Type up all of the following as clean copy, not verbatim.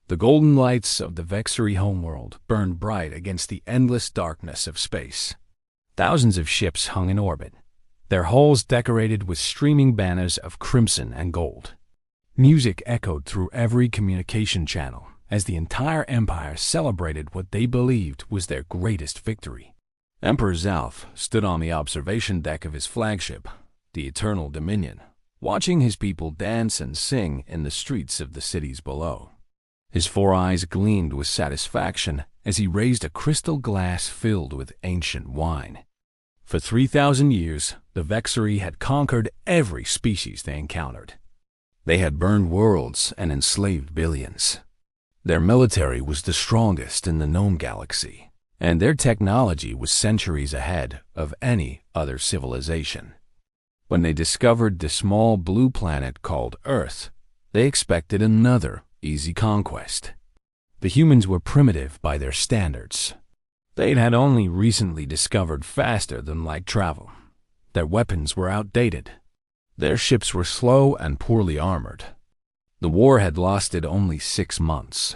The golden lights of the Vexery homeworld burned bright against the endless darkness of space. Thousands of ships hung in orbit, their hulls decorated with streaming banners of crimson and gold. Music echoed through every communication channel as the entire empire celebrated what they believed was their greatest victory. Emperor Zalf stood on the observation deck of his flagship, the Eternal Dominion, watching his people dance and sing in the streets of the cities below. His 4 eyes gleamed with satisfaction as he raised a crystal glass filled with ancient wine. For 3,000 years, the Vexery had conquered every species they encountered. They had burned worlds and enslaved billions. Their military was the strongest in the known galaxy, and their technology was centuries ahead of any other civilization. When they discovered the small blue planet called Earth, they expected another easy conquest. The humans were primitive by their standards. They had only recently discovered faster-than-light travel. Their weapons were outdated. Their ships were slow and poorly armored. The war had lasted only 6 months.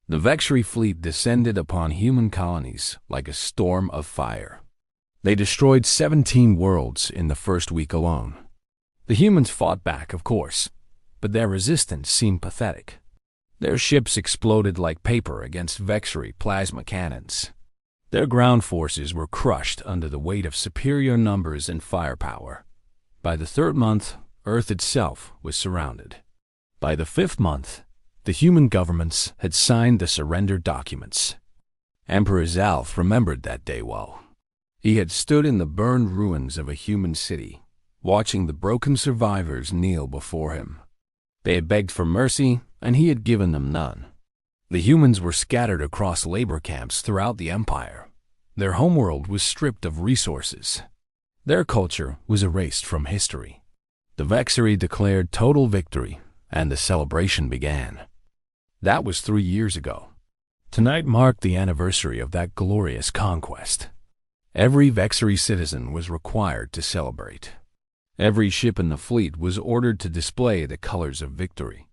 The Vexery fleet descended upon human colonies like a storm of fire. They destroyed 17 worlds in the first week alone. The humans fought back, of course, but their resistance seemed pathetic. Their ships exploded like paper against Vexery plasma cannons. Their ground forces were crushed under the weight of superior numbers and firepower. By the 3rd month, Earth itself was surrounded. By the 5th month, the human governments had signed the surrender documents. Emperor Zalf remembered that day well. He had stood in the burned ruins of a human city, watching the broken survivors kneel before him. They had begged for mercy, and he had given them none. The humans were scattered across labor camps throughout the empire. Their homeworld was stripped of resources. Their culture was erased from history. The Vexery declared total victory, and the celebration began. That was 3 years ago. Tonight marked the anniversary of that glorious conquest. Every Vexery citizen was required to celebrate. Every ship in the fleet was ordered to display the colors of victory.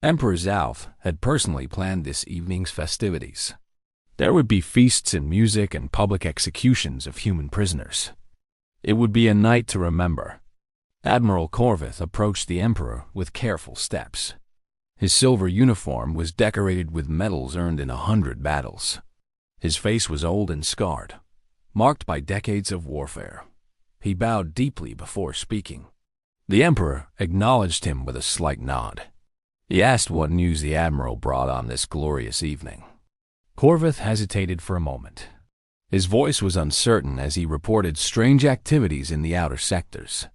Emperor Zalf had personally planned this evening's festivities. There would be feasts and music and public executions of human prisoners. It would be a night to remember. Admiral Corvith approached the Emperor with careful steps. His silver uniform was decorated with medals earned in 100 battles. His face was old and scarred, marked by decades of warfare. He bowed deeply before speaking. The Emperor acknowledged him with a slight nod. He asked what news the Admiral brought on this glorious evening. Corvith hesitated for a moment. His voice was uncertain as he reported strange activities in the outer sectors.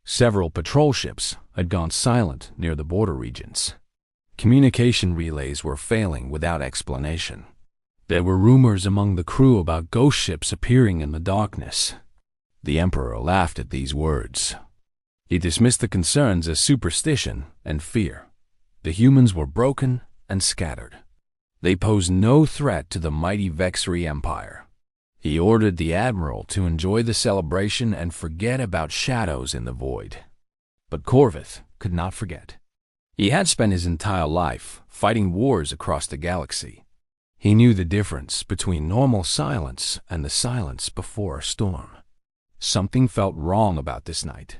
Several patrol ships had gone silent near the border regions. Communication relays were failing without explanation. There were rumors among the crew about ghost ships appearing in the darkness. The Emperor laughed at these words. He dismissed the concerns as superstition and fear. The humans were broken and scattered. They posed no threat to the mighty Vexery Empire. He ordered the Admiral to enjoy the celebration and forget about shadows in the void. But Corvith could not forget. He had spent his entire life fighting wars across the galaxy. He knew the difference between normal silence and the silence before a storm. Something felt wrong about this night.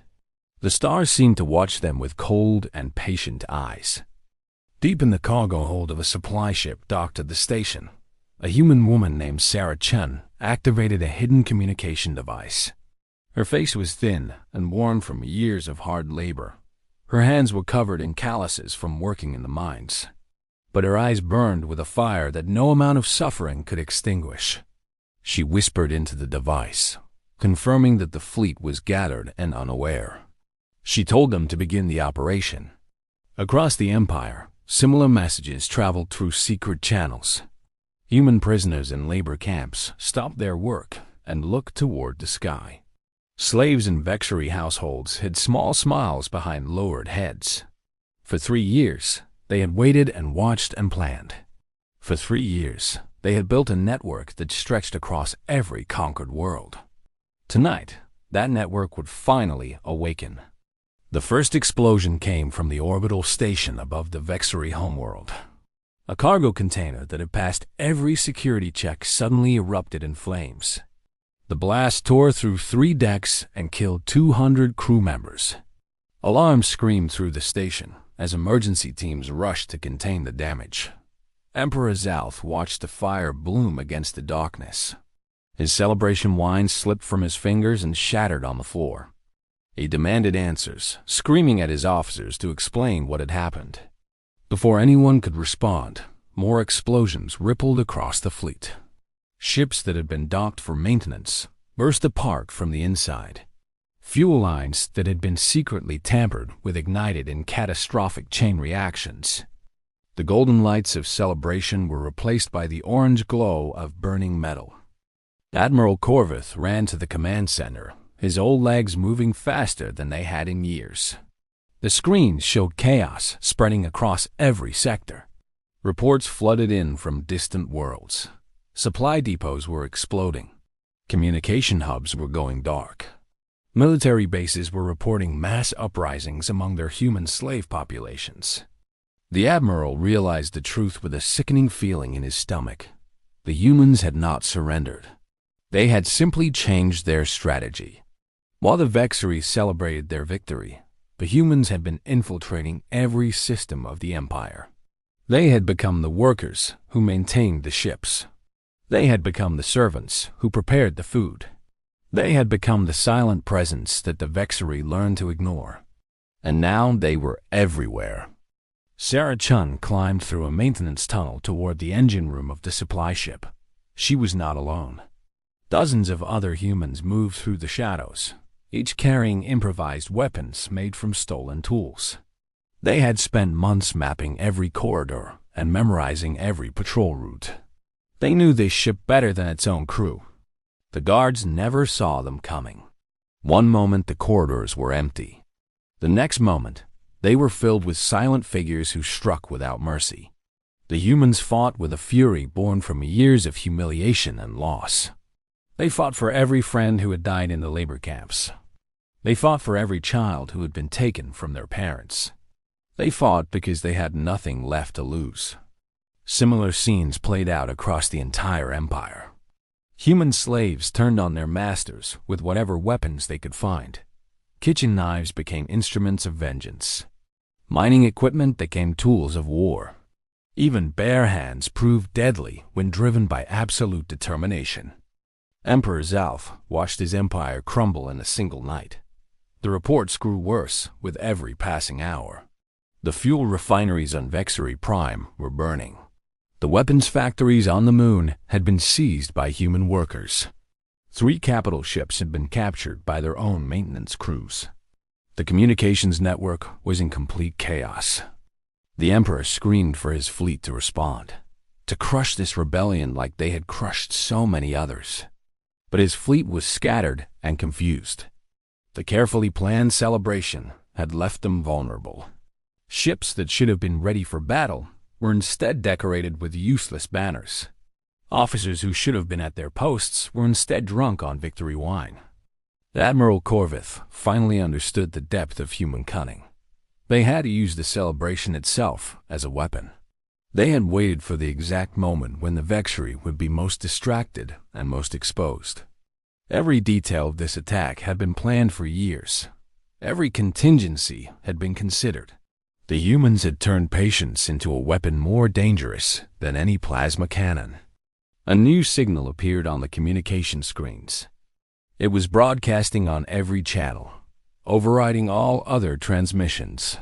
The stars seemed to watch them with cold and patient eyes. Deep in the cargo hold of a supply ship docked at the station, a human woman named Sarah Chun activated a hidden communication device. Her face was thin and worn from years of hard labor. Her hands were covered in calluses from working in the mines. But her eyes burned with a fire that no amount of suffering could extinguish. She whispered into the device, confirming that the fleet was gathered and unaware. She told them to begin the operation. Across the Empire, similar messages traveled through secret channels. Human prisoners in labor camps stopped their work and looked toward the sky. Slaves in Vexery households hid small smiles behind lowered heads. For 3 years, they had waited and watched and planned. For 3 years, they had built a network that stretched across every conquered world. Tonight, that network would finally awaken. The first explosion came from the orbital station above the Vexery homeworld. A cargo container that had passed every security check suddenly erupted in flames. The blast tore through 3 decks and killed 200 crew members. Alarms screamed through the station as emergency teams rushed to contain the damage. Emperor Zalth watched the fire bloom against the darkness. His celebration wine slipped from his fingers and shattered on the floor. He demanded answers, screaming at his officers to explain what had happened. Before anyone could respond, more explosions rippled across the fleet. Ships that had been docked for maintenance burst apart from the inside. Fuel lines that had been secretly tampered with ignited in catastrophic chain reactions. The golden lights of celebration were replaced by the orange glow of burning metal. Admiral Corvith ran to the command center, his old legs moving faster than they had in years. The screens showed chaos spreading across every sector. Reports flooded in from distant worlds. Supply depots were exploding. Communication hubs were going dark. Military bases were reporting mass uprisings among their human slave populations. The Admiral realized the truth with a sickening feeling in his stomach. The humans had not surrendered. They had simply changed their strategy. While the Vexeries celebrated their victory, the humans had been infiltrating every system of the Empire. They had become the workers who maintained the ships. They had become the servants who prepared the food. They had become the silent presence that the Vexerie learned to ignore. And now they were everywhere. Sarah Chun climbed through a maintenance tunnel toward the engine room of the supply ship. She was not alone. Dozens of other humans moved through the shadows, each carrying improvised weapons made from stolen tools. They had spent months mapping every corridor and memorizing every patrol route. They knew this ship better than its own crew. The guards never saw them coming. One moment the corridors were empty. The next moment, they were filled with silent figures who struck without mercy. The humans fought with a fury born from years of humiliation and loss. They fought for every friend who had died in the labor camps. They fought for every child who had been taken from their parents. They fought because they had nothing left to lose. Similar scenes played out across the entire empire. Human slaves turned on their masters with whatever weapons they could find. Kitchen knives became instruments of vengeance. Mining equipment became tools of war. Even bare hands proved deadly when driven by absolute determination. Emperor Zalf watched his empire crumble in a single night. The reports grew worse with every passing hour. The fuel refineries on Vexerie Prime were burning. The weapons factories on the moon had been seized by human workers. 3 capital ships had been captured by their own maintenance crews. The communications network was in complete chaos. The Emperor screamed for his fleet to respond, to crush this rebellion like they had crushed so many others. But his fleet was scattered and confused. The carefully planned celebration had left them vulnerable. Ships that should have been ready for battle were instead decorated with useless banners. Officers who should have been at their posts were instead drunk on victory wine. Admiral Corvith finally understood the depth of human cunning. They had used the celebration itself as a weapon. They had waited for the exact moment when the Vexerie would be most distracted and most exposed. Every detail of this attack had been planned for years. Every contingency had been considered. The humans had turned patience into a weapon more dangerous than any plasma cannon. A new signal appeared on the communication screens. It was broadcasting on every channel, overriding all other transmissions.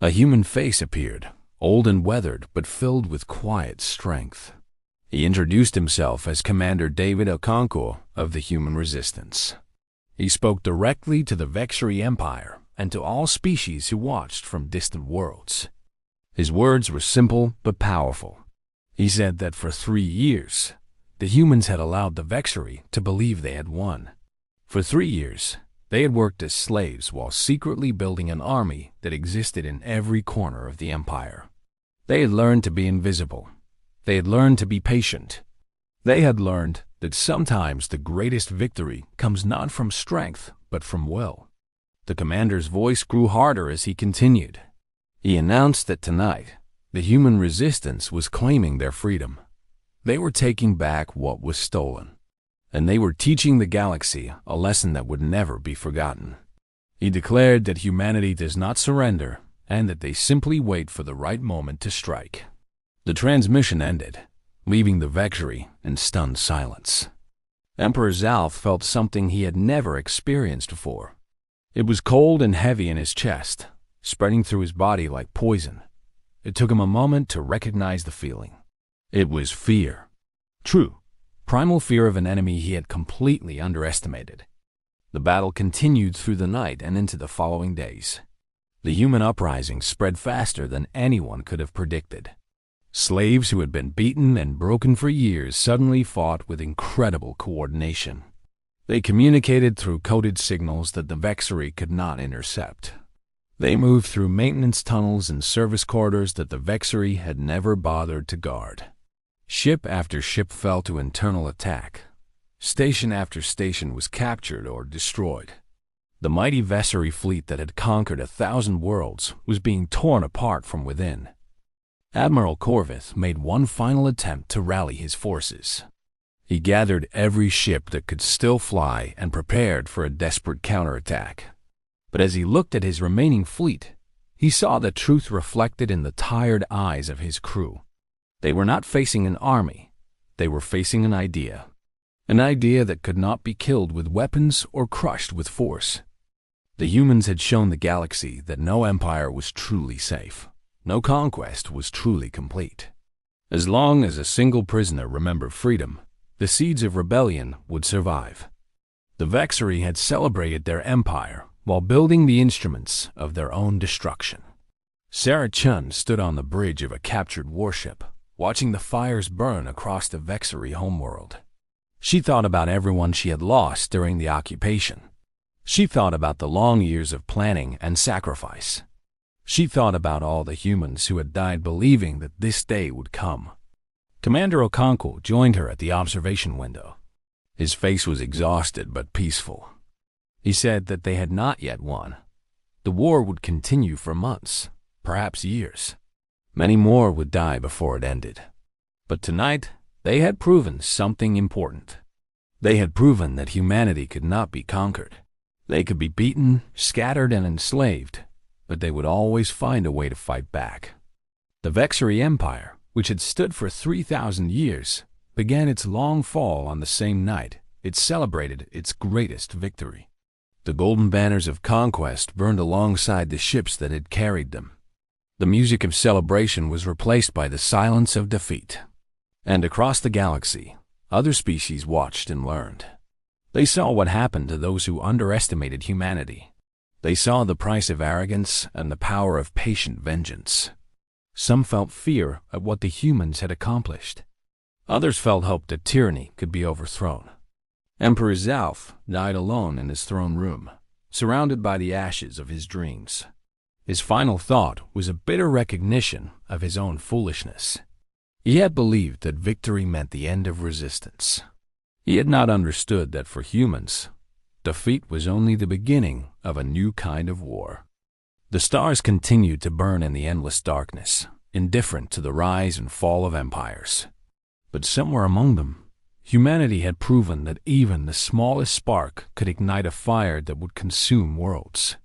A human face appeared, old and weathered but filled with quiet strength. He introduced himself as Commander David Okonkwo of the Human Resistance. He spoke directly to the Vexerie Empire and to all species who watched from distant worlds. His words were simple but powerful. He said that for 3 years, the humans had allowed the Vexerie to believe they had won. For 3 years, they had worked as slaves while secretly building an army that existed in every corner of the empire. They had learned to be invisible. They had learned to be patient. They had learned that sometimes the greatest victory comes not from strength, but from will. The commander's voice grew harder as he continued. He announced that tonight, The human resistance was claiming their freedom. They were taking back what was stolen. And they were teaching the galaxy a lesson that would never be forgotten. He declared that humanity does not surrender and that they simply wait for the right moment to strike. The transmission ended, leaving the Vexury in stunned silence. Emperor Zalf felt something he had never experienced before. It was cold and heavy in his chest, spreading through his body like poison. It took him a moment to recognize the feeling. It was fear. True, primal fear of an enemy he had completely underestimated. The battle continued through the night and into the following days. The human uprising spread faster than anyone could have predicted. Slaves who had been beaten and broken for years suddenly fought with incredible coordination. They communicated through coded signals that the Vexury could not intercept. They moved through maintenance tunnels and service corridors that the Vexury had never bothered to guard. Ship after ship fell to internal attack. Station after station was captured or destroyed. The mighty Vexury fleet that had conquered 1,000 worlds was being torn apart from within. Admiral Corvith made one final attempt to rally his forces. He gathered every ship that could still fly and prepared for a desperate counterattack. But as he looked at his remaining fleet, he saw the truth reflected in the tired eyes of his crew. They were not facing an army. They were facing an idea. An idea that could not be killed with weapons or crushed with force. The humans had shown the galaxy that no empire was truly safe. No conquest was truly complete. As long as a single prisoner remembered freedom, the seeds of rebellion would survive. The Vexury had celebrated their empire while building the instruments of their own destruction. Sarah Chun stood on the bridge of a captured warship, watching the fires burn across the Vexury homeworld. She thought about everyone she had lost during the occupation. She thought about the long years of planning and sacrifice. She thought about all the humans who had died believing that this day would come. Commander Okonkwo joined her at the observation window. His face was exhausted but peaceful. He said that they had not yet won. The war would continue for months, perhaps years. Many more would die before it ended. But tonight, they had proven something important. They had proven that humanity could not be conquered. They could be beaten, scattered, and enslaved, but they would always find a way to fight back. The Vexury Empire, which had stood for 3,000 years, began its long fall on the same night it celebrated its greatest victory. The golden banners of conquest burned alongside the ships that had carried them. The music of celebration was replaced by the silence of defeat. And across the galaxy, other species watched and learned. They saw what happened to those who underestimated humanity. They saw the price of arrogance and the power of patient vengeance. Some felt fear at what the humans had accomplished. Others felt hope that tyranny could be overthrown. Emperor Zalf died alone in his throne room, surrounded by the ashes of his dreams. His final thought was a bitter recognition of his own foolishness. He had believed that victory meant the end of resistance. He had not understood that for humans, defeat was only the beginning of a new kind of war. The stars continued to burn in the endless darkness, indifferent to the rise and fall of empires. But somewhere among them, humanity had proven that even the smallest spark could ignite a fire that would consume worlds.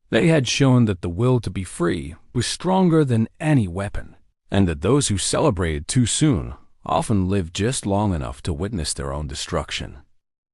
They had shown that the will to be free was stronger than any weapon, and that those who celebrated too soon often lived just long enough to witness their own destruction.